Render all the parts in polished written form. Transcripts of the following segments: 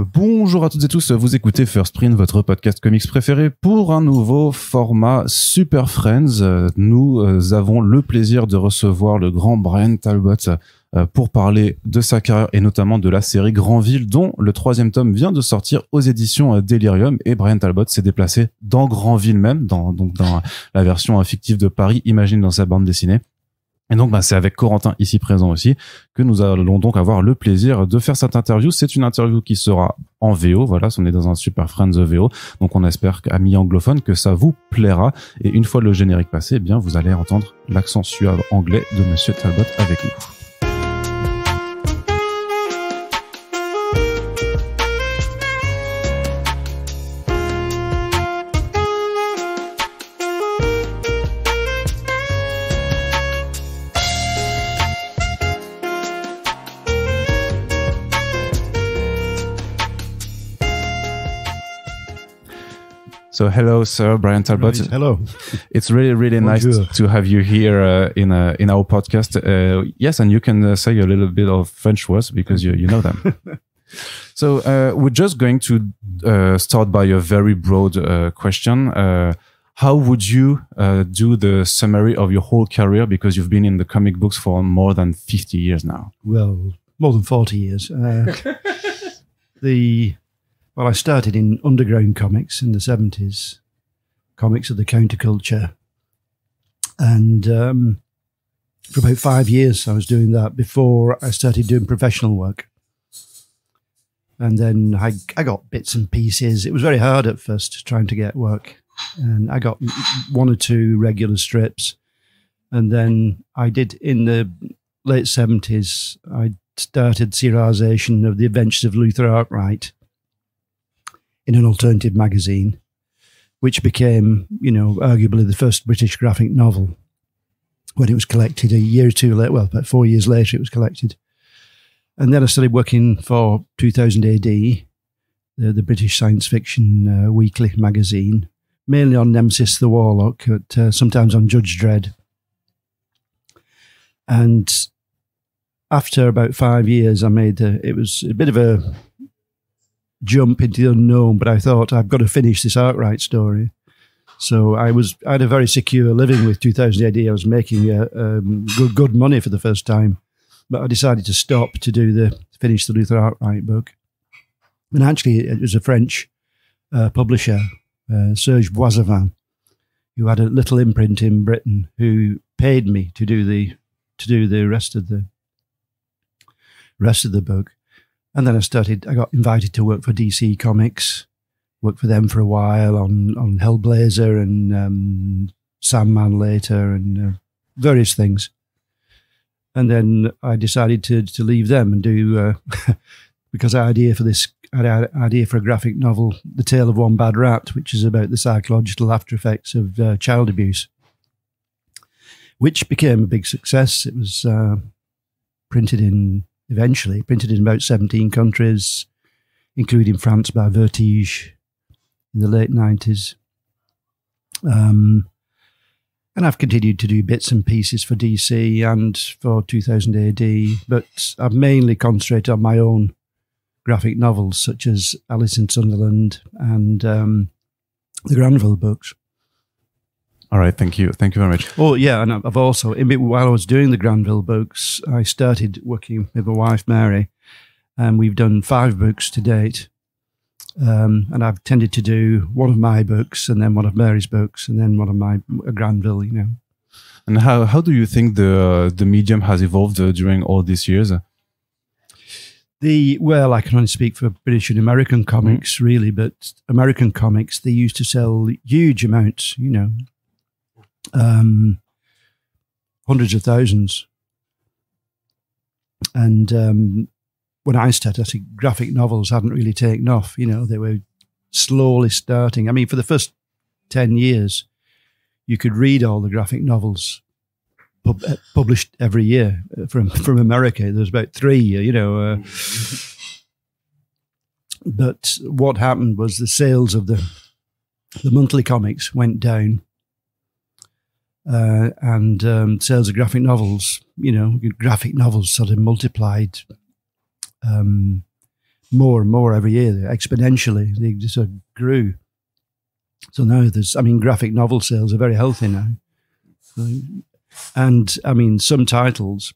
Bonjour à toutes et tous, vous écoutez First Print, votre podcast comics préféré pour un nouveau format Super Friends. Nous avons le plaisir de recevoir le grand Bryan Talbot pour parler de sa carrière et notamment de la série Grandville dont le 3e tome vient de sortir aux éditions Delirium, et Bryan Talbot s'est déplacé dans Grandville même, dans la version fictive de Paris, imagine dans sa bande dessinée. Et donc, c'est avec Corentin, ici présent aussi, que nous allons donc avoir le plaisir de faire cette interview. C'est une interview qui sera en VO. Voilà, on est dans un SuperFriends VO. Donc, on espère qu'amis anglophones, que ça vous plaira. Et une fois le générique passé, eh bien, vous allez entendre l'accent suave anglais de Monsieur Talbot avec nous. So hello, Sir Bryan Talbot. Right, hello. It's really nice to have you here in our podcast. Yes, and you can say a little bit of French words because you know them. So we're just going to start by a very broad question. How would you do the summary of your whole career, because you've been in the comic books for more than 50 years now? Well, more than 40 years. Well, I started in underground comics in the 70s, comics of the counterculture. And for about 5 years, I was doing that before I started doing professional work. And then I got bits and pieces. It was very hard at first trying to get work. And I got 1 or 2 regular strips. And then I did, in the late 70s, I started serialization of the Adventures of Luther Arkwright in an alternative magazine, which became, arguably the first British graphic novel when it was collected a year or 2 later. Well, about 4 years later it was collected. And then I started working for 2000 AD, the British science fiction weekly magazine, mainly on Nemesis the Warlock, but sometimes on Judge Dredd. And after about 5 years, it was a bit of a jump into the unknown, but I thought I've got to finish this Arkwright story. So I had a very secure living with 2000 AD. I was making good money for the first time, but I decided to stop to finish the Luther Arkwright book. And actually, it was a French publisher, Serge Boisevin, who had a little imprint in Britain, who paid me to do the rest of the book. And then I got invited to work for DC Comics, worked for them for a while on Hellblazer and Sandman later and various things. And then I decided to leave them and do, because I had an idea for a graphic novel, The Tale of One Bad Rat, which is about the psychological after effects of child abuse, which became a big success. It was eventually printed in about 17 countries, including France by Vertige in the late 90s. And I've continued to do bits and pieces for DC and for 2000 AD, but I've mainly concentrated on my own graphic novels, such as Alice in Sunderland and the Grandville books. All right, thank you very much. Oh, yeah, and I've also, while I was doing the Grandville books, I started working with my wife, Mary, and we've done 5 books to date. And I've tended to do one of my books and then one of Mary's books and then one of my Grandville, And how do you think the medium has evolved during all these years? Well, I can only speak for British and American comics, really, but American comics, they used to sell huge amounts, hundreds of thousands. And when I started, I think graphic novels hadn't really taken off. They were slowly starting. I mean, for the first 10 years, you could read all the graphic novels published every year from America. There was about 3, But what happened was the sales of the monthly comics went down. And sales of graphic novels, graphic novels sort of multiplied more and more every year, exponentially. They just sort of grew. So now there's, I mean, graphic novel sales are very healthy now. And I mean, some titles,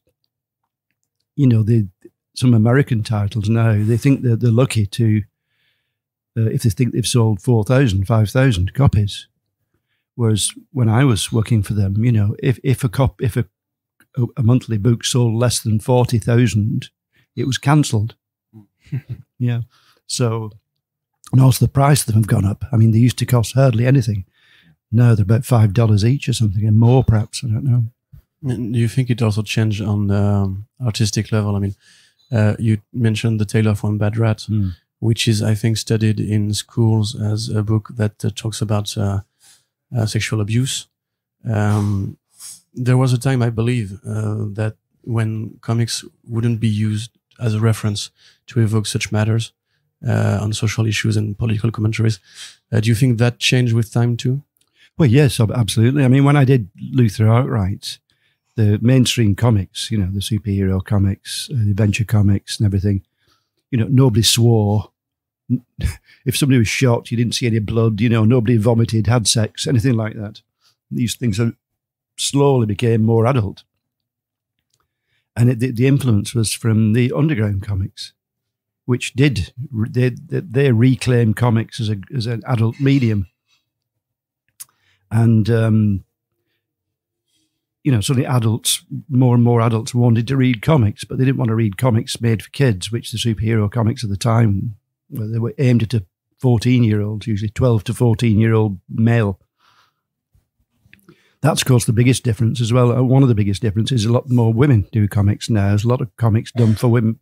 you know, some American titles now, they think that they're lucky to, if they think they've sold 4,000, 5,000 copies. Whereas when I was working for them, you know, if a monthly book sold less than 40,000, it was cancelled. Yeah. So, and also the price of them have gone up. I mean, they used to cost hardly anything. Now they're about $5 each or something, and more perhaps, I don't know. Do you think it also changed on the artistic level? I mean, you mentioned The Tale of One Bad Rat, which is, I think, studied in schools as a book that talks about sexual abuse. There was a time, I believe, that when comics wouldn't be used as a reference to evoke such matters on social issues and political commentaries. Do you think that changed with time too? Well, yes, absolutely. I mean, when I did Luther outright, the mainstream comics, you know, the superhero comics, the adventure comics and everything, you know, nobody swore. If somebody was shot, you didn't see any blood, you know, nobody vomited, had sex, anything like that. These things slowly became more adult. And the influence was from the underground comics, which they reclaimed comics as an adult medium. And, you know, suddenly more and more adults wanted to read comics, but they didn't want to read comics made for kids, which the superhero comics at the time, well, they were aimed at a 14-year-old, usually 12 to 14-year-old male. That's, of course, the biggest difference as well. One of the biggest differences is a lot more women do comics now. There's a lot of comics done for women,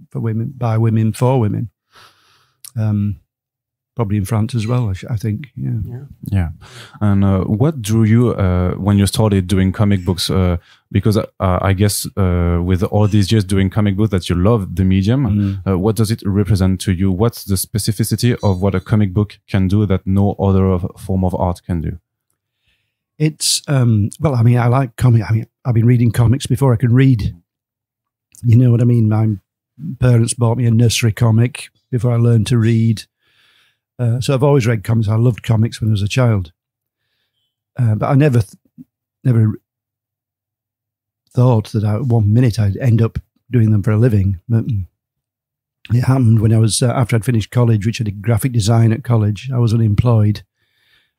by women, for women. Probably in France as well, I think. Yeah. And what drew you when you started doing comic books? Because I guess with all these years doing comic books that you love the medium, what does it represent to you? What's the specificity of what a comic book can do that no other form of art can do? It's, well, I mean, I like comics. I mean, I've been reading comics before I could read. You know what I mean? My parents bought me a nursery comic before I learned to read. So I've always read comics. I loved comics when I was a child. But I never thought that at 1 minute I'd end up doing them for a living. But it happened when I was, after I'd finished college, which I did graphic design at college. I was unemployed.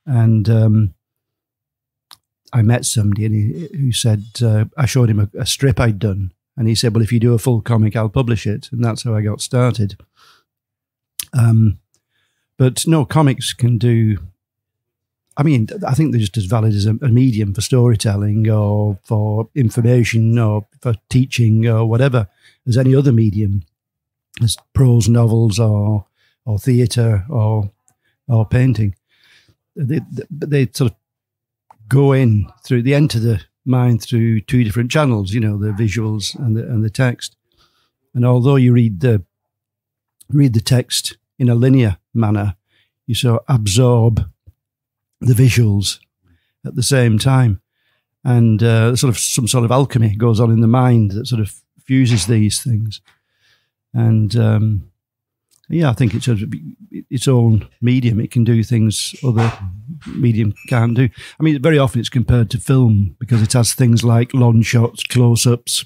And I met somebody who said, I showed him a strip I'd done. And he said, well, if you do a full comic, I'll publish it. And that's how I got started. But no, comics can do, I mean, I think they're just as valid as a medium for storytelling or for information or for teaching or whatever as any other medium, as prose novels or theatre or painting. They sort of go in through, they enter the mind through two different channels, you know, the visuals and the text. And although you read the text in a linear manner, you sort of absorb the visuals at the same time. And sort of some sort of alchemy goes on in the mind that sort of fuses these things. And yeah, I think it's its own medium. It can do things other medium can't do. I mean, very often it's compared to film because it has things like long shots, close-ups,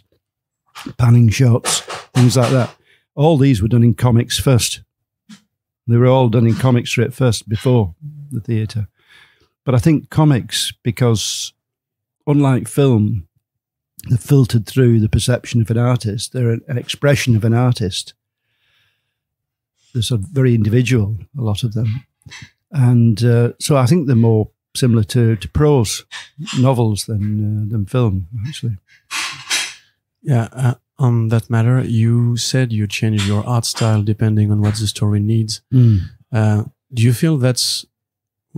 panning shots, things like that. All these were done in comics first. They were all done in comic strip first before the theatre. But I think comics, because unlike film, they're filtered through the perception of an artist. They're an expression of an artist. They're sort of very individual, a lot of them. And so I think they're more similar to prose novels than film, actually. Yeah, on that matter, you said you change your art style depending on what the story needs. Do you feel that's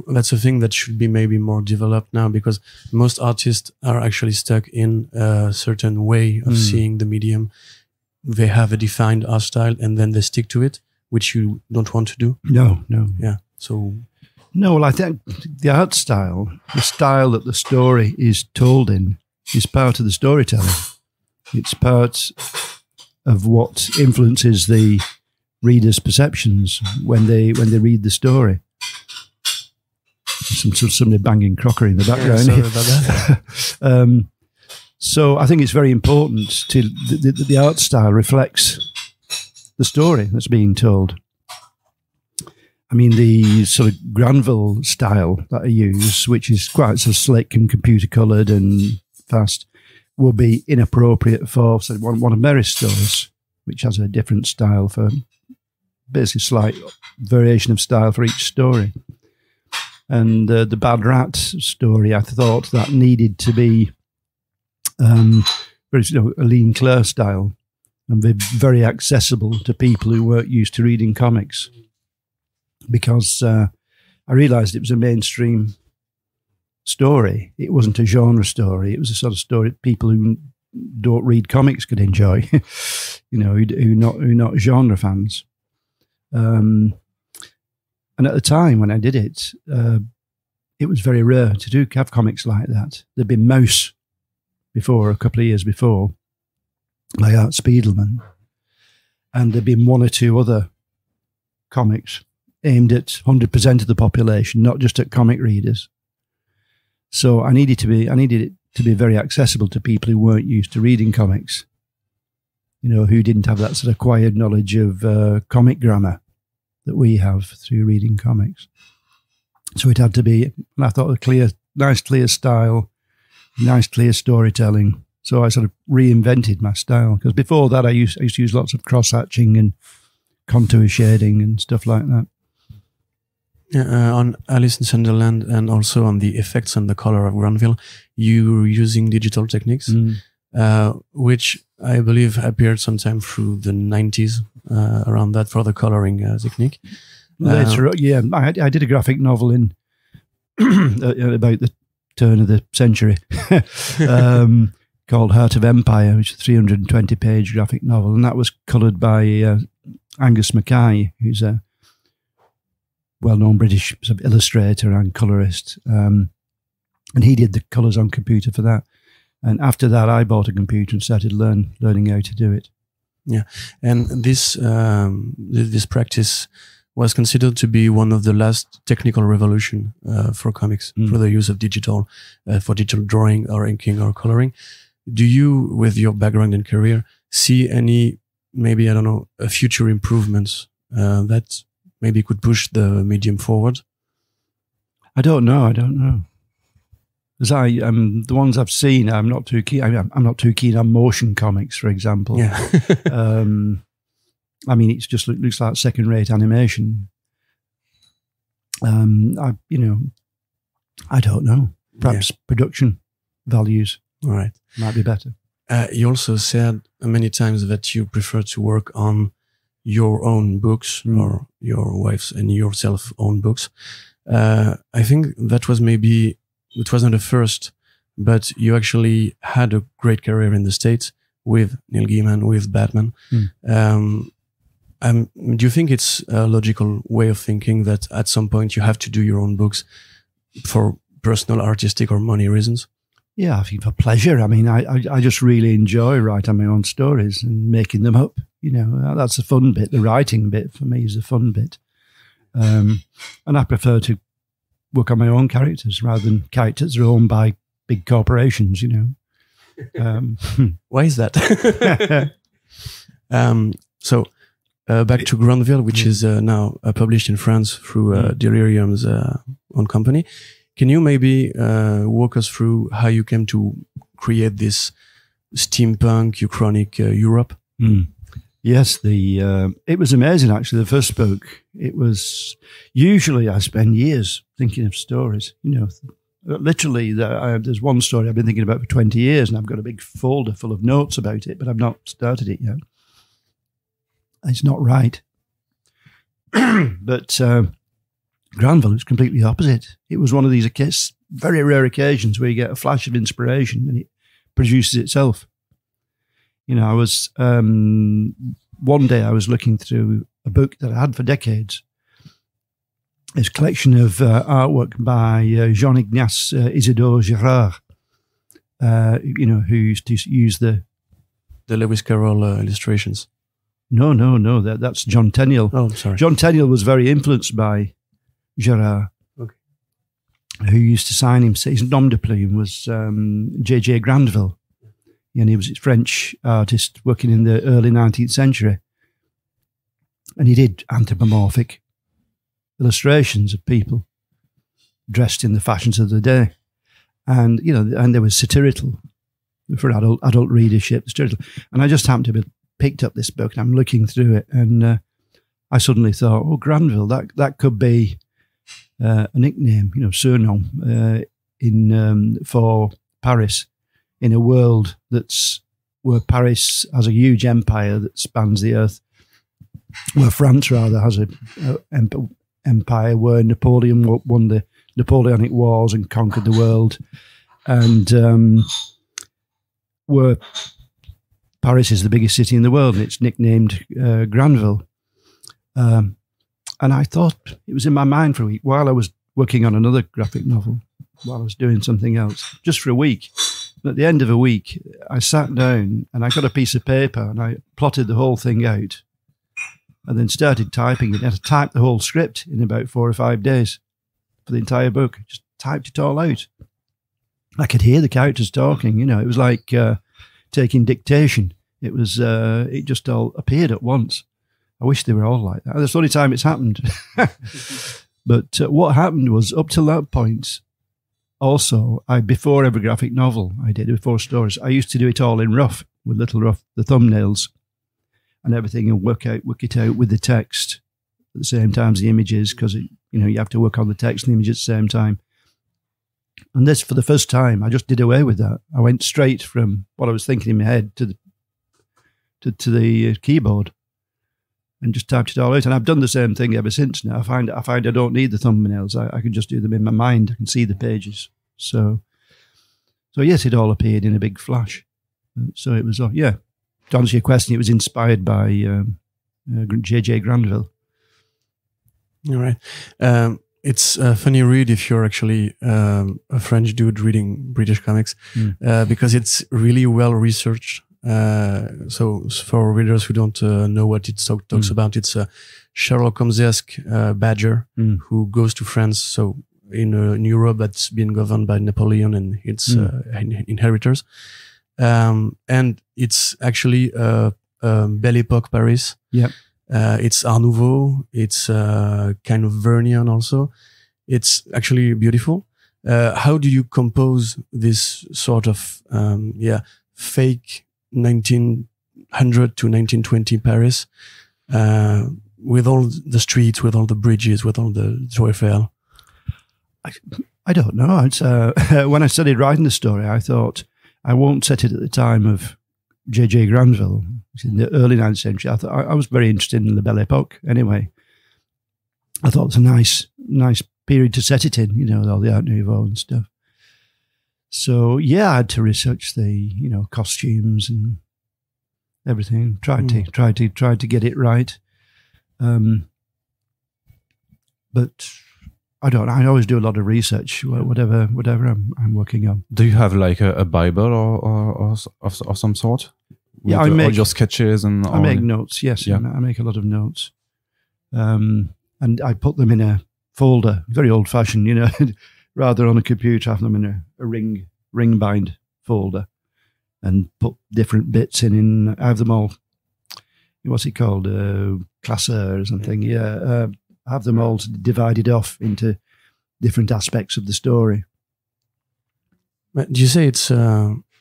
a thing that should be maybe more developed now? Because most artists are actually stuck in a certain way of seeing the medium. They have a defined art style and then they stick to it, which you don't want to do. No. Yeah. So. No, well, I think the art style, the style that the story is told in, is part of the storytelling. It's part of what influences the readers' perceptions when they read the story. Somebody banging crockery in the background. Yeah, sorry about that. So I think it's very important to the art style reflects the story that's being told. I mean, the sort of Grandville style that I use, which is quite sort of slick and computer coloured and fast, will be inappropriate for one of Mary's stories, which has a different style for basically slight variation of style for each story. And the Bad Rat story, I thought that needed to be very, a lean Claire style and be very accessible to people who weren't used to reading comics. Because I realised it was a mainstream story. It wasn't a genre story. It was a sort of story people who don't read comics could enjoy, who are not genre fans. And at the time when I did it, it was very rare to have comics like that. There'd been Mouse before, a couple of years before, by Art Spiegelman, and there'd been one or two other comics aimed at 100% of the population, not just at comic readers. So I needed it to be very accessible to people who weren't used to reading comics, who didn't have that sort of acquired knowledge of comic grammar that we have through reading comics. So it had to be, and I thought, nice clear style, nice clear storytelling. So I sort of reinvented my style, because before that I used to use lots of cross-hatching and contour shading and stuff like that. On Alice in Sunderland and also on the effects and the color of Grandville, you were using digital techniques, which I believe appeared sometime through the 90s, around that, for the coloring technique. Later, yeah, I did a graphic novel in about the turn of the century called Heart of Empire, which is a 320-page graphic novel, and that was coloured by Angus Mackay, who's a well-known British sort of illustrator and colourist, and he did the colours on computer for that. And after that, I bought a computer and started learning how to do it. Yeah, and this practice was considered to be one of the last technical revolution for comics, for the use of digital, for digital drawing or inking or coloring. Do you, with your background and career, see any, maybe, I don't know, future improvements that maybe could push the medium forward? I don't know. Because the ones I've seen, I'm not too keen. I'm not too keen on motion comics, for example. Yeah. I mean, it just looks like second-rate animation. I don't know. Perhaps production values, all right, might be better. You also said many times that you prefer to work on your own books or your wife's and yourself own books. I think that was maybe, it wasn't a first, but you actually had a great career in the States with Neil Gaiman, with Batman. Do you think it's a logical way of thinking that at some point you have to do your own books for personal, artistic or money reasons? Yeah, I think for pleasure. I mean, I just really enjoy writing my own stories and making them up. That's the fun bit. The writing bit for me is the fun bit. And I prefer to work on my own characters rather than characters that are owned by big corporations, Why is that? So back to Grandville, which is now published in France through Delirium's own company. Can you maybe walk us through how you came to create this steampunk, uchronic Europe? Yes, it was amazing, actually, the first book. It was, usually I spend years thinking of stories, literally there's one story I've been thinking about for 20 years and I've got a big folder full of notes about it, but I've not started it yet. It's not right. But Grandville is completely opposite. It was one of these very rare occasions where you get a flash of inspiration and it produces itself. I was, one day I was looking through a book that I had for decades. It's a collection of artwork by Jean-Ignace Isidore Girard, who used to use the Lewis Carroll illustrations. No. That's John Tenniel. Oh, sorry. John Tenniel was very influenced by Gerard, who used to sign him. His nom de plume was J.J. Grandville, and he was a French artist working in the early 19th century. And he did anthropomorphic illustrations of people dressed in the fashions of the day. And, and they were satirical for adult readership, satirical. And I just happened to have picked up this book, and I'm looking through it, and I suddenly thought, oh, Grandville, that could be a nickname, surnom for Paris in a world where Paris has a huge empire that spans the earth, where France rather has an empire where Napoleon won the Napoleonic Wars and conquered the world, and where Paris is the biggest city in the world, and it's nicknamed Grandville. And I thought, it was in my mind for a week while I was working on another graphic novel, while I was doing something else, just for a week. And at the end of a week, I sat down and I got a piece of paper and I plotted the whole thing out and then started typing it. I typed the whole script in about 4 or 5 days for the entire book. Just typed it all out. I could hear the characters talking, it was like taking dictation. It was, it just all appeared at once. I wish they were all like that. That's the only time it's happened. But what happened was, up till that point, also, before every graphic novel I did, before stories, I used to do it all in rough, with little rough, the thumbnails and everything, and work it out with the text at the same time as the images, because you have to work on the text and the image at the same time. And this, for the first time, I just did away with that. I went straight from what I was thinking in my head to the keyboard and just typed it all out. And I've done the same thing ever since now. I find I don't need the thumbnails. I can just do them in my mind. I can see the pages. So yes, it all appeared in a big flash. So it was, to answer your question, it was inspired by J.J. Grandville. All right. It's a funny read if you're actually a French dude reading British comics, because it's really well researched. So for readers who don't know what it talks about, it's a Sherlock Holmes-esque badger who goes to France. So in Europe that's been governed by Napoleon and its inheritors. And it's actually Belle Époque Paris. Yep. It's Art Nouveau. It's kind of Vernian also. It's actually beautiful. How do you compose this sort of fake 1900 to 1920 Paris with all the streets, with all the bridges, with all the thoroughfare? I don't know. It's, when I started writing the story, I thought I won't set it at the time of J.J. Grandville in the early 19th century. I thought I was very interested in the Belle Époque anyway. I thought it was a nice period to set it in, with all the Art Nouveau and stuff. So I had to research the costumes and everything. Tried to get it right. But I don't. I always do a lot of research, whatever I'm working on. Do you have like a Bible or of some sort? Yeah, I make all your sketches and. I make notes. Yes, I make a lot of notes, and I put them in a folder, very old-fashioned, rather on a computer. I have them in a ring bind folder, and put different bits in. I have them all. What's it called? Classeur or something. Yeah. Have them all divided off into different aspects of the story. Do you say it's?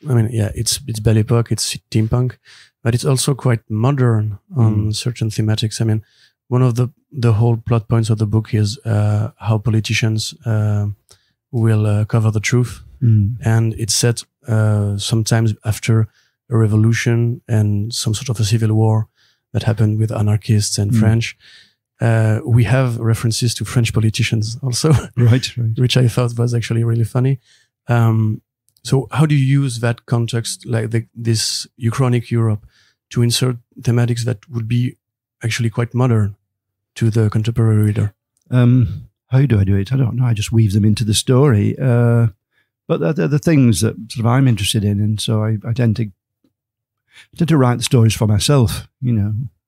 It's Belle Époque, it's steampunk, but it's also quite modern on certain thematics. I mean, one of the whole plot points of the book is how politicians will cover the truth, and it's set sometimes after a revolution and some sort of a civil war that happened with anarchists and French. We have references to French politicians also, right. Which I thought was actually really funny. So how do you use that context, like this Uchronic Europe, to insert thematics that would be actually quite modern to the contemporary reader? How do I do it? I don't know. I just weave them into the story. But they're the things that sort of I'm interested in, and so I tend to write the stories for myself,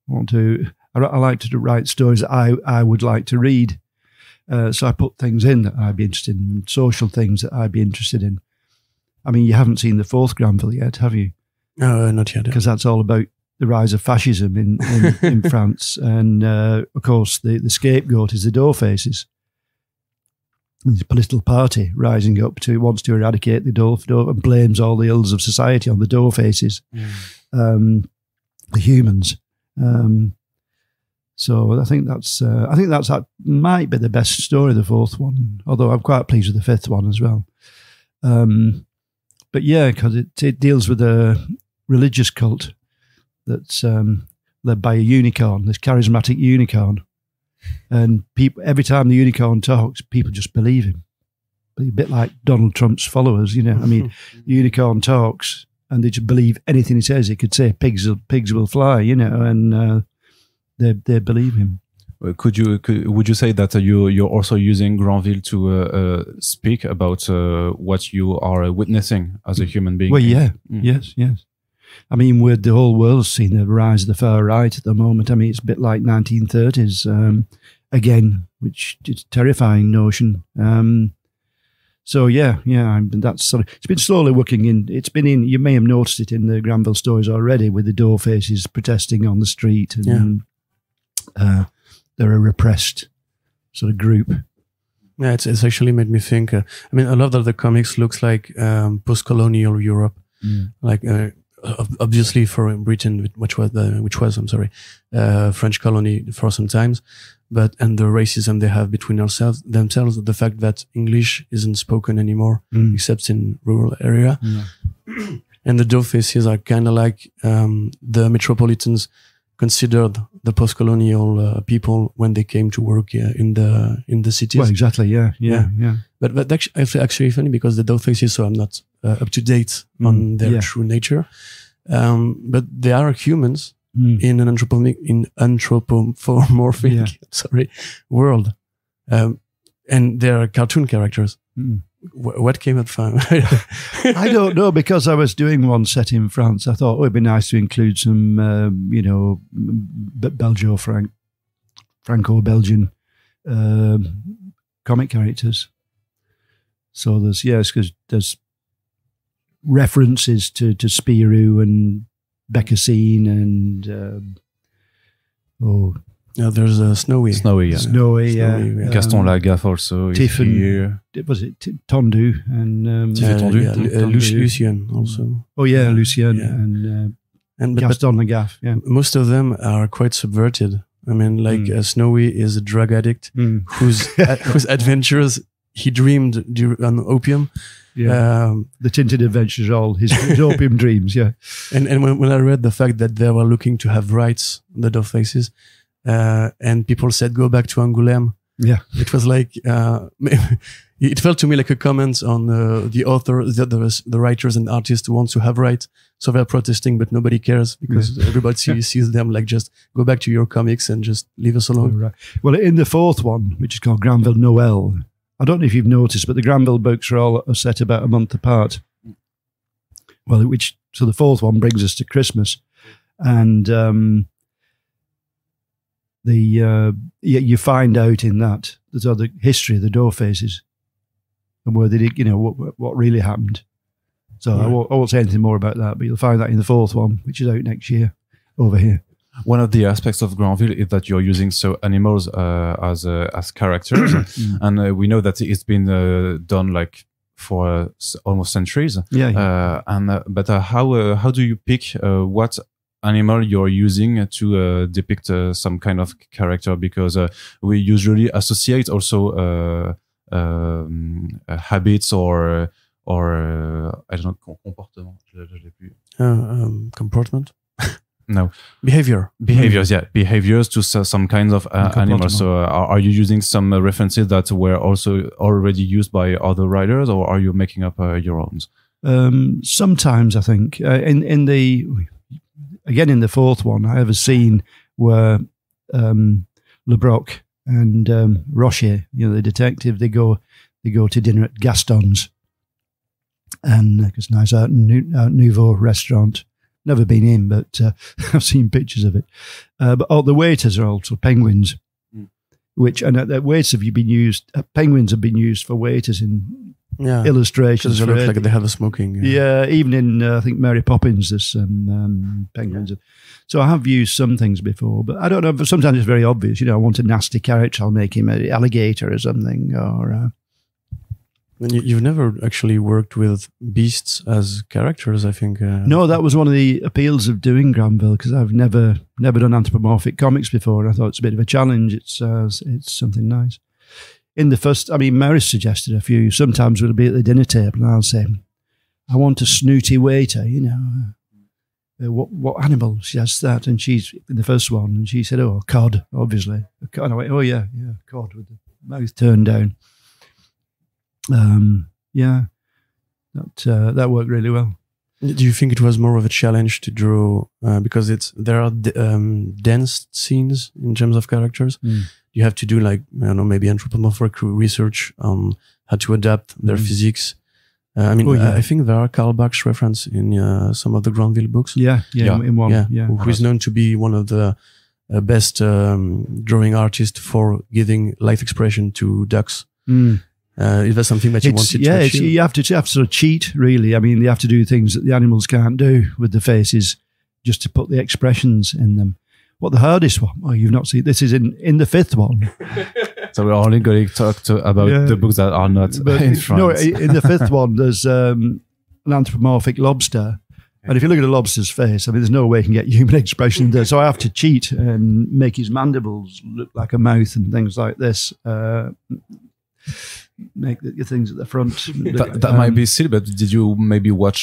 I like to write stories that I would like to read. So I put things in that I'd be interested in, social things that I'd be interested in. I mean, you haven't seen the fourth Grandville yet, have you? No, not yet. Because that's all about the rise of fascism in France. And, of course, the scapegoat is the door faces. There's a political party rising up wants to eradicate the door and blames all the ills of society on the door faces, the humans. So I think that might be the best story, the fourth one, although I'm quite pleased with the fifth one as well. But yeah, because it deals with a religious cult that's led by a unicorn, this charismatic unicorn. And people, every time the unicorn talks, people just believe him. A bit like Donald Trump's followers, you know. I mean, the unicorn talks and they just believe anything he says. He could say pigs will fly, you know, and they believe him. Would you say that you're also using Grandville to speak about what you are witnessing as a human being? Well, yeah, yes. I mean, the whole world's seen the rise of the far right at the moment. I mean, it's a bit like 1930s again, which is a terrifying notion. So yeah, that's sort of, it's been slowly working in. It's been in. You may have noticed it in the Grandville stories already, with the door faces protesting on the street, and they're a repressed sort of group. Yeah, it's actually made me think. I mean, a lot of the comics looks like post-colonial Europe, like. Obviously, for Britain, which was French colony for some times, and the racism they have between themselves, the fact that English isn't spoken anymore except in rural area, and the door faces are kind of like the metropolitans considered the post-colonial people when they came to work in the cities. Well, exactly, yeah. But actually funny because the door faces, so I'm not up to date on their true nature. But they are humans in an anthropomorphic world, and they are cartoon characters. What came up from? I don't know, because I was doing one set in France. I thought, it'd be nice to include some, Franco-Belgian comic characters. So there's references to Spirou and Beccassine and there's Snowy, Gaston Lagaffe also. Tiffin, was it Tondu and Lucien also. Oh yeah, Lucien and Gaston Lagaffe. Yeah, most of them are quite subverted. I mean, like Snowy is a drug addict whose adventures he dreamed on opium. Yeah, the Tinted Adventures, all his opium dreams. Yeah, and when I read the fact that they were looking to have rights, the door faces, and people said go back to Angoulême. Yeah, it was like it felt to me like a comment on the author, the writers and artists who want to have rights, so they're protesting, but nobody cares because everybody sees them like just go back to your comics and just leave us alone. Right. Well, in the fourth one, which is called Grandville Noel, I don't know if you've noticed, but the Grandville books are set about a month apart. Well, so the fourth one brings us to Christmas, and you find out in that there's the history of the door faces and where they did, what really happened. So I won't say anything more about that, but you'll find that in the fourth one, which is out next year over here. One of the aspects of Grandville is that you're using animals as characters, and we know that it's been done like for almost centuries. But how do you pick what animal you're using to depict some kind of character? Because we usually associate also habits or I don't know, comportement. Comportment. No. Behaviors to some kinds of animals. So are you using some references that were also already used by other writers, or are you making up your own? Sometimes, I think. In the fourth one, I have a scene where Lebrock and Rocher, the detective, they go to dinner at Gaston's, and it's a nice Art Nouveau restaurant Never been in, but I've seen pictures of it. But all the waiters are also penguins, which, and waiters have been used, penguins have been used for waiters in illustrations. They look like they have a smoking. Yeah, even in, I think, Mary Poppins, there's some penguins. So I have used some things before, but I don't know, but sometimes it's very obvious. You know, I want a nasty character, I'll make him an alligator or something, or... And you've never actually worked with beasts as characters, I think. No, that was one of the appeals of doing Grandville, because I've never done anthropomorphic comics before, and I thought it's a bit of a challenge. It's something nice. In the first, I mean, Mary suggested a few. Sometimes we'll be at the dinner table, and I'll say, "I want a snooty waiter," you know. What animal? She asked that, and she's in the first one, and she said, "Oh, cod, obviously." And I went, "Oh yeah, cod with the mouth turned down." That worked really well. Do you think it was more of a challenge to draw because there are dense scenes in terms of characters? You have to do, like, I don't know, maybe anthropomorphic research on how to adapt their physics. I mean, I think there are Karl Barks reference in some of the Grandville books. In one. Who is known to be one of the best drawing artists for giving life expression to ducks. Is that something that you wanted to achieve? You have to sort of cheat, really. I mean, you have to do things that the animals can't do with the faces, just to put the expressions in them. What the hardest one? Oh, you've not seen. This is in the fifth one. So we're only going to talk about the books that are not in France. No, in the fifth one, there's an anthropomorphic lobster. And if you look at a lobster's face, I mean, there's no way you can get human expression there. So I have to cheat and make his mandibles look like a mouth and things like this. Make the things at the front. That might be silly, but did you maybe watch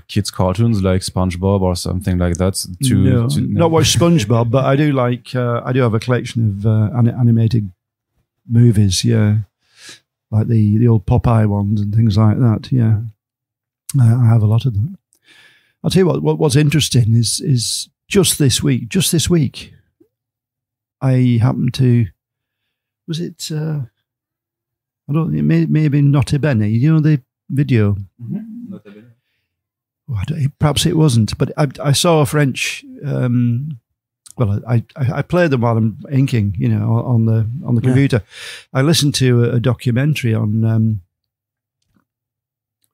kids' cartoons like SpongeBob or something like that? No, not watch SpongeBob, but I do like. I do have a collection of animated movies. Yeah, like the old Popeye ones and things like that. Yeah, I have a lot of them. I'll tell you what's interesting is just this week, I happened to. Was it? I don't think it may have been Nota Bene. You know the video? Nota Bene. Oh, perhaps it wasn't, but I saw a French. Well, I played them while I'm inking, you know, on the computer. I listened to a documentary on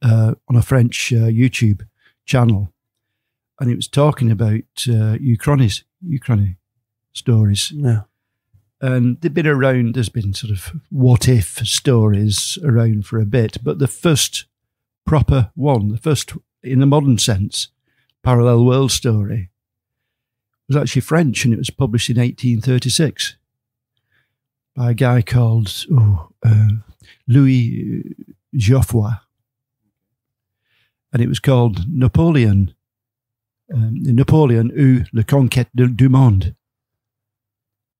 a French YouTube channel, and it was talking about Uchroni stories. Yeah. And they've been around, there's been sort of what-if stories around for a bit, but the first proper one, the first, in the modern sense, parallel world story, was actually French, and it was published in 1836 by a guy called Louis Geoffroy. And it was called Napoleon ou la conquête du monde.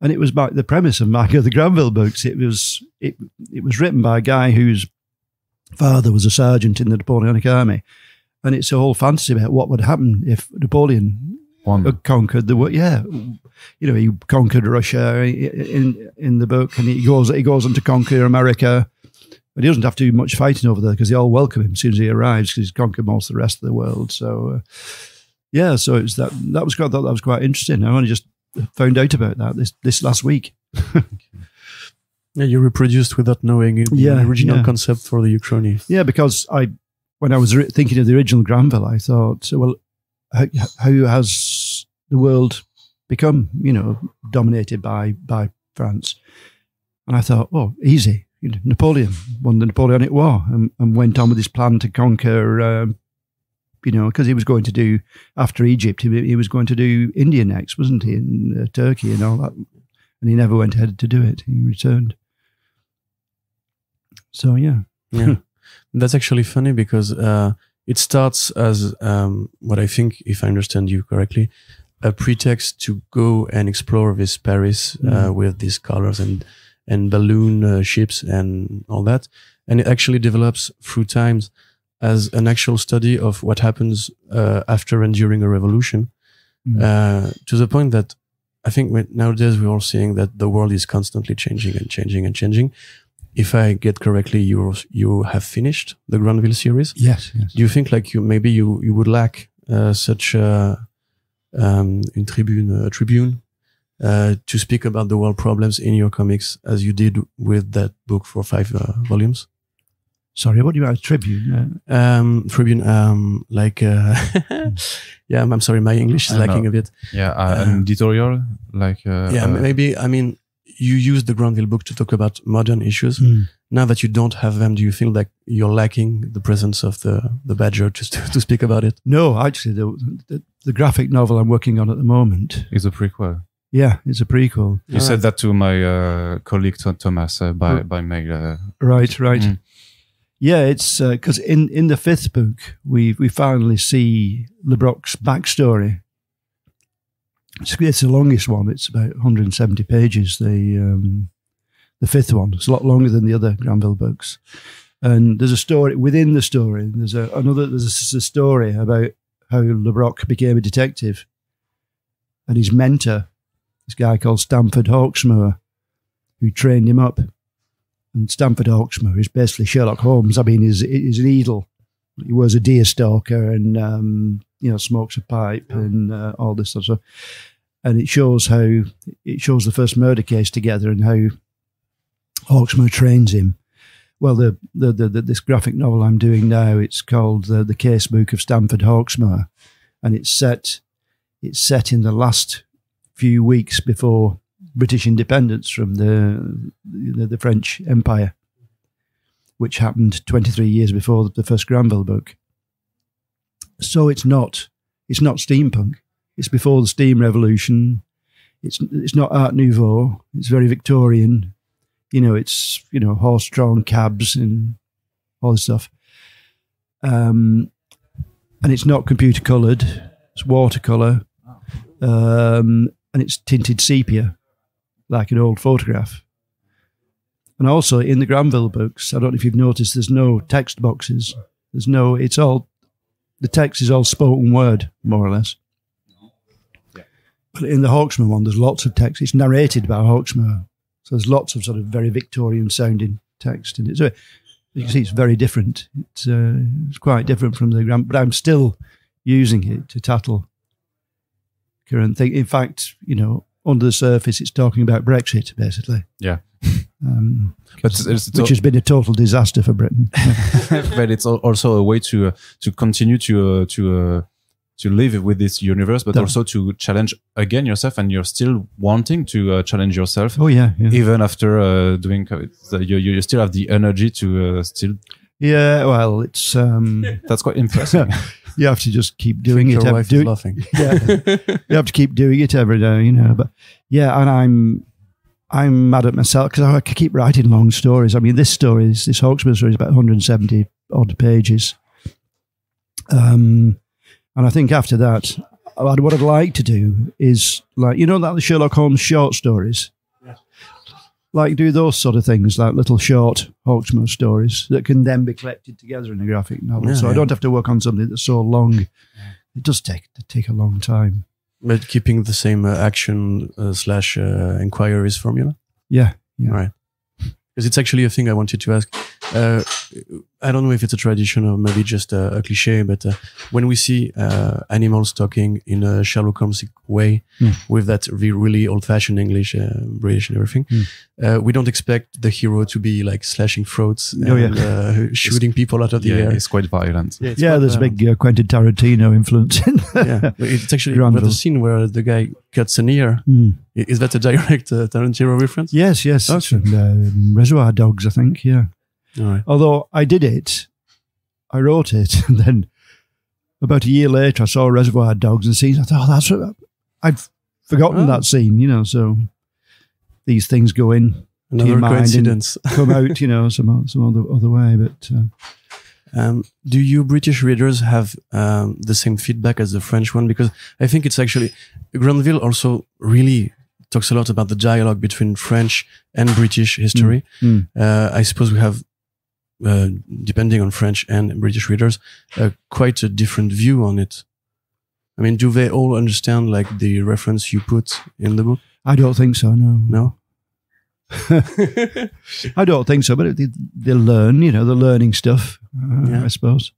And it was the premise of the Grandville books. It was written by a guy whose father was a sergeant in the Napoleonic army, and it's a whole fantasy about what would happen if Napoleon had conquered the world. Yeah, you know, he conquered Russia in the book, and he goes on to conquer America, but he doesn't have to do much fighting over there because they all welcome him as soon as he arrives because he's conquered most of the rest of the world. So so it's that was quite. I thought that was quite interesting. I only just found out about that this last week. Yeah, you reproduced without knowing the original concept for the Uchroni. Yeah, because when I was thinking of the original Grandville, I thought, well, how has the world become, you know, dominated by France? And I thought, oh, easy. You know, Napoleon won the Napoleonic War and went on with his plan to conquer. You know, because he was going to do, after Egypt, he was going to do India next, wasn't he? And Turkey and all that. And he never went ahead to do it. He returned. So, yeah. That's actually funny because it starts as, what I think, if I understand you correctly, a pretext to go and explore this Paris with these colors and balloon ships and all that. And it actually develops through times as an actual study of what happens after and during a revolution, to the point that I think nowadays we're all seeing that the world is constantly changing and changing and changing. If I get correctly, you have finished the Grandville series. Yes. Do you think like you would lack such une tribune, a tribune, to speak about the world problems in your comics as you did with that book for 5 volumes? Sorry, what do you mean, tribune? Tribune, like, yeah, I'm sorry, my English is lacking a bit. Yeah, an editorial, like... yeah, maybe, I mean, you used the Grandville book to talk about modern issues. Now that you don't have them, do you feel like you're lacking the presence of the Badger to speak about it? No, actually, the graphic novel I'm working on at the moment is a prequel. Yeah, it's a prequel. You said that to my colleague Thomas by mail. Right. Yeah, it's because in the 5th book we finally see LeBroc's backstory. It's the longest one. It's about 170 pages. The 5th one. It's a lot longer than the other Grandville books. And there's a story within the story. There's a story about how LeBroc became a detective, and his mentor, this guy called Stamford Hawksmoor, who trained him up. And Stamford Hawksmoor is basically Sherlock Holmes. I mean, he's an eagle. He wears a deer stalker and, smokes a pipe and all this sort of stuff. And it shows the first murder case together and how Hawksmoor trains him. Well, this graphic novel I'm doing now, it's called The Case Book of Stamford Hawksmoor. And it's set in the last few weeks before British independence from the French Empire, which happened 23 years before the first Grandville book. So it's not steampunk. It's before the steam revolution. It's not Art Nouveau. It's very Victorian. It's horse-drawn cabs and all this stuff. And it's not computer coloured. It's watercolour, and it's tinted sepia, like an old photograph. And also in the Grandville books, I don't know if you've noticed, there's no text boxes. The text is all spoken word, more or less. Yeah. But in the Hawksmoor one, there's lots of text. It's narrated by Hawksmoor. So there's lots of sort of very Victorian sounding text. And you can see it's very different. It's quite different from the Grandville, but I'm still using it to tattle current thing. In fact, under the surface, it's talking about Brexit, basically. Yeah. Which has been a total disaster for Britain. But it's also a way to continue to live with this universe, but also to challenge again yourself, and you're still wanting to challenge yourself. Oh yeah. Even after doing, you still have the energy to still. Yeah, well, it's that's quite impressive. You have to just keep doing it. Your wife is laughing. Yeah, you have to keep doing it every day, But yeah, and I'm mad at myself because I keep writing long stories. I mean, this Hawksmoor story is about 170 odd pages. And I think after that, what I'd like to do is like the Sherlock Holmes short stories. Like do those sort of things, like little short Hawksmoor stories that can then be collected together in a graphic novel. Yeah, I don't have to work on something that's so long. It does take a long time. But keeping the same action / inquiries formula? Yeah. Right. Because it's actually a thing I wanted to ask. I don't know if it's a tradition or maybe just a cliche, but when we see animals talking in a Sherlock Holmes way with that really old-fashioned English, British and everything, we don't expect the hero to be like slashing throats and shooting people out of the air. It's quite violent. Yeah, there's a big Quentin Tarantino influence in yeah, it's actually the scene where the guy cuts an ear. Is that a direct Tarantino reference? Yes. Okay. From, Reservoir Dogs, I think, yeah. All right. Although I wrote it, and then about a year later I saw Reservoir Dogs and scenes. I thought, I'd forgotten that scene, so these things go in another to your coincidence. mind and come out, some other way. But do you British readers have the same feedback as the French one? Because I think it's actually Grandville also really talks a lot about the dialogue between French and British history. I suppose we have, depending on French and British readers, quite a different view on it. I mean, do they all understand like the reference you put in the book? I don't think so, no. No? I don't think so, but they learn, they're learning stuff, I suppose.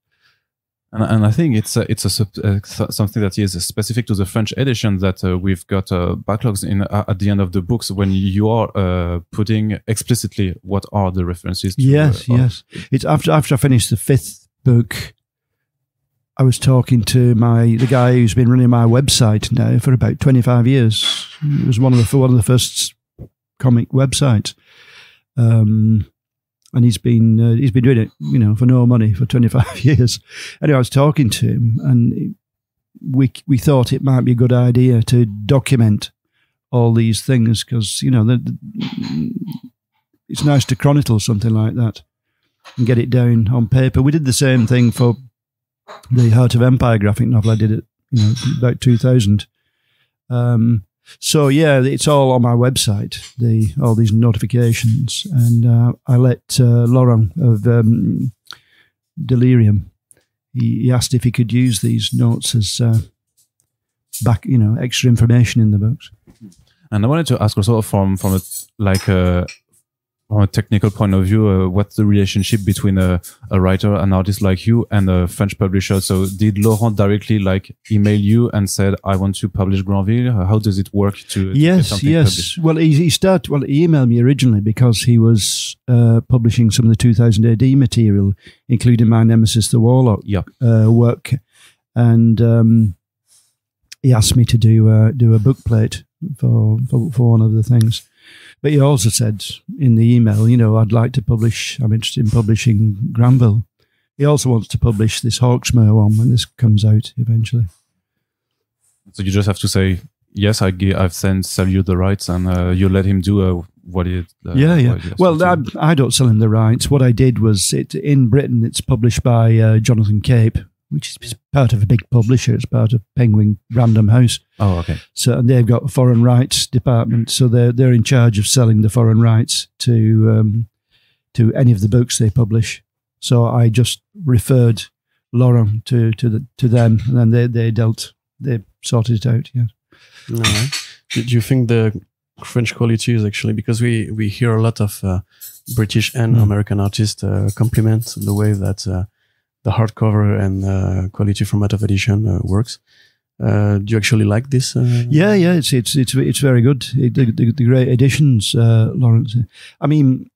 And I think it's something that is specific to the French edition, that we've got backlogs at the end of the books when you are putting explicitly what are the references to. Yes. It's after I finished the 5th book, I was talking to the guy who's been running my website now for about 25 years. It was one of the first comic websites. And he's been doing it, for no money for 25 years. Anyway, I was talking to him, and we thought it might be a good idea to document all these things, because it's nice to chronicle something like that and get it down on paper. We did the same thing for the Heart of Empire graphic novel. I did it, about 2000. So yeah, it's all on my website, all these notifications, and I let Laurent of Delirium. He asked if he could use these notes as extra information in the books. And I wanted to ask also from a technical point of view, what's the relationship between a writer, an artist like you, and a French publisher? So did Laurent directly email you and said, I want to publish Grandville? How does it work to get something published? Well, he emailed me originally because he was publishing some of the 2000 AD material, including my Nemesis the Warlock work. And he asked me to do a book plate for one of the things. But he also said in the email, I'd like to publish, I'm interested in publishing Grandville. He also wants to publish this Hawksmoor one when this comes out eventually. So you just have to say, yes, I've sell you the rights, and you let him do what he... Well, I don't sell him the rights. What I did was, in Britain, it's published by Jonathan Cape, which is part of a big publisher. It's part of Penguin Random House. Oh, okay. So, and they've got a foreign rights department, so they're in charge of selling the foreign rights to any of the books they publish. So I just referred Laurent to them, and then they sorted it out. Yeah. All right. Do you think the French quality is actually, because we hear a lot of British and American artists compliment the way that the hardcover and quality format of edition works. Do you actually like this? Yeah, it's very good. The great editions, Lawrence. I mean,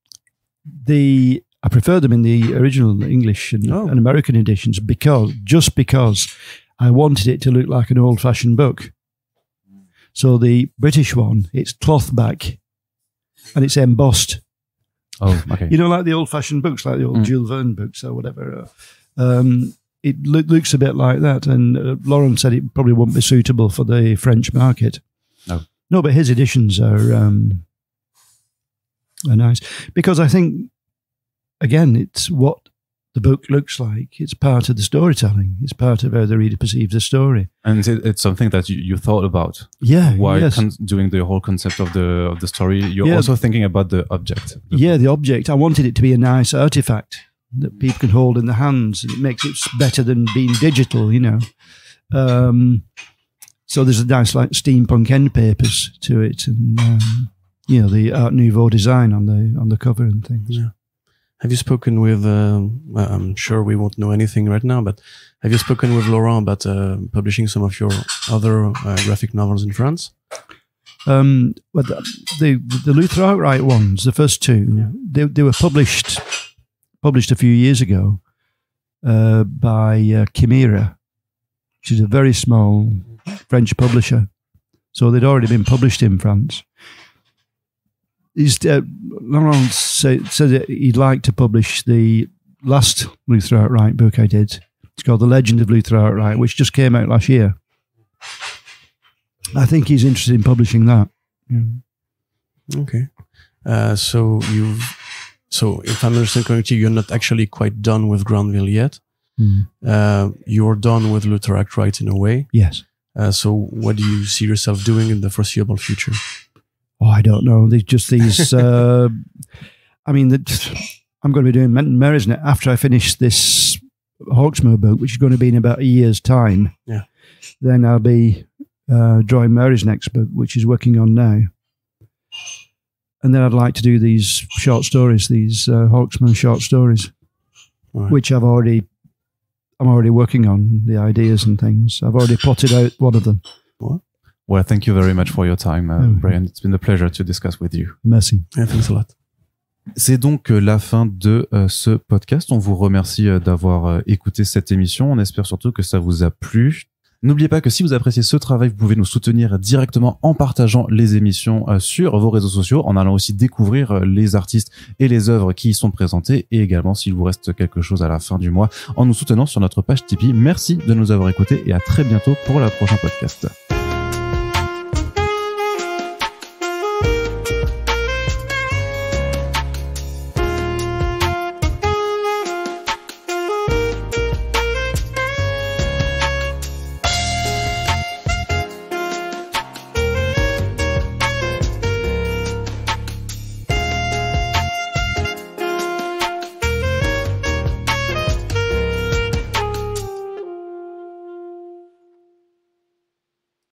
I prefer them in the original English and American editions because I wanted it to look like an old-fashioned book. So the British one, it's cloth back, and it's embossed. Oh, okay. Like the old-fashioned books, like the old Jules Verne books or whatever. It looks a bit like that, and Lauren said it probably wouldn't be suitable for the French market. No, but his editions are nice, because I think, again, it's what the book looks like. It's part of the storytelling. It's part of how the reader perceives the story, and it's something that you thought about. Yeah, while doing the whole concept of the story, you're also thinking about the object. The object. I wanted it to be a nice artifact that people can hold in their hands, and it makes it better than being digital, So there's a nice steampunk end papers to it, and the Art Nouveau design on the cover and things. Yeah. Have you spoken with? I'm sure we won't know anything right now, but have you spoken with Laurent about publishing some of your other graphic novels in France? Well, the Luther Outright ones, the first two, they were published a few years ago by Chimera, which is a very small French publisher. So they'd already been published in France. Laurent said that he'd like to publish the last Luther Outright book I did. It's called The Legend of Luther Outright, which just came out last year. I think he's interested in publishing that. Yeah. Okay. So if I'm understanding correctly, you're not actually quite done with Grandville yet. You're done with Luther Outright in a way. Yes. So what do you see yourself doing in the foreseeable future? Oh, I don't know. There's just these. I'm going to be doing Merisnet after I finish this Hawksmoor book, which is going to be in about a year's time. Yeah. Then I'll be drawing Mary's next book, which he's working on now. And then I'd like to do these short stories, these Hawksmoor short stories, which I've already I'm already working on the ideas and things. I've already plotted out one of them. Well, thank you very much for your time, Bryan. It's been a pleasure to discuss with you. Merci. Yeah, thanks a lot. C'est donc la fin de ce podcast. On vous remercie d'avoir écouté cette émission. On espère surtout que ça vous a plu. N'oubliez pas que si vous appréciez ce travail, vous pouvez nous soutenir directement en partageant les émissions sur vos réseaux sociaux, en allant aussi découvrir les artistes et les œuvres qui y sont présentées, et également s'il vous reste quelque chose à la fin du mois, en nous soutenant sur notre page Tipeee. Merci de nous avoir écoutés et à très bientôt pour le prochain podcast.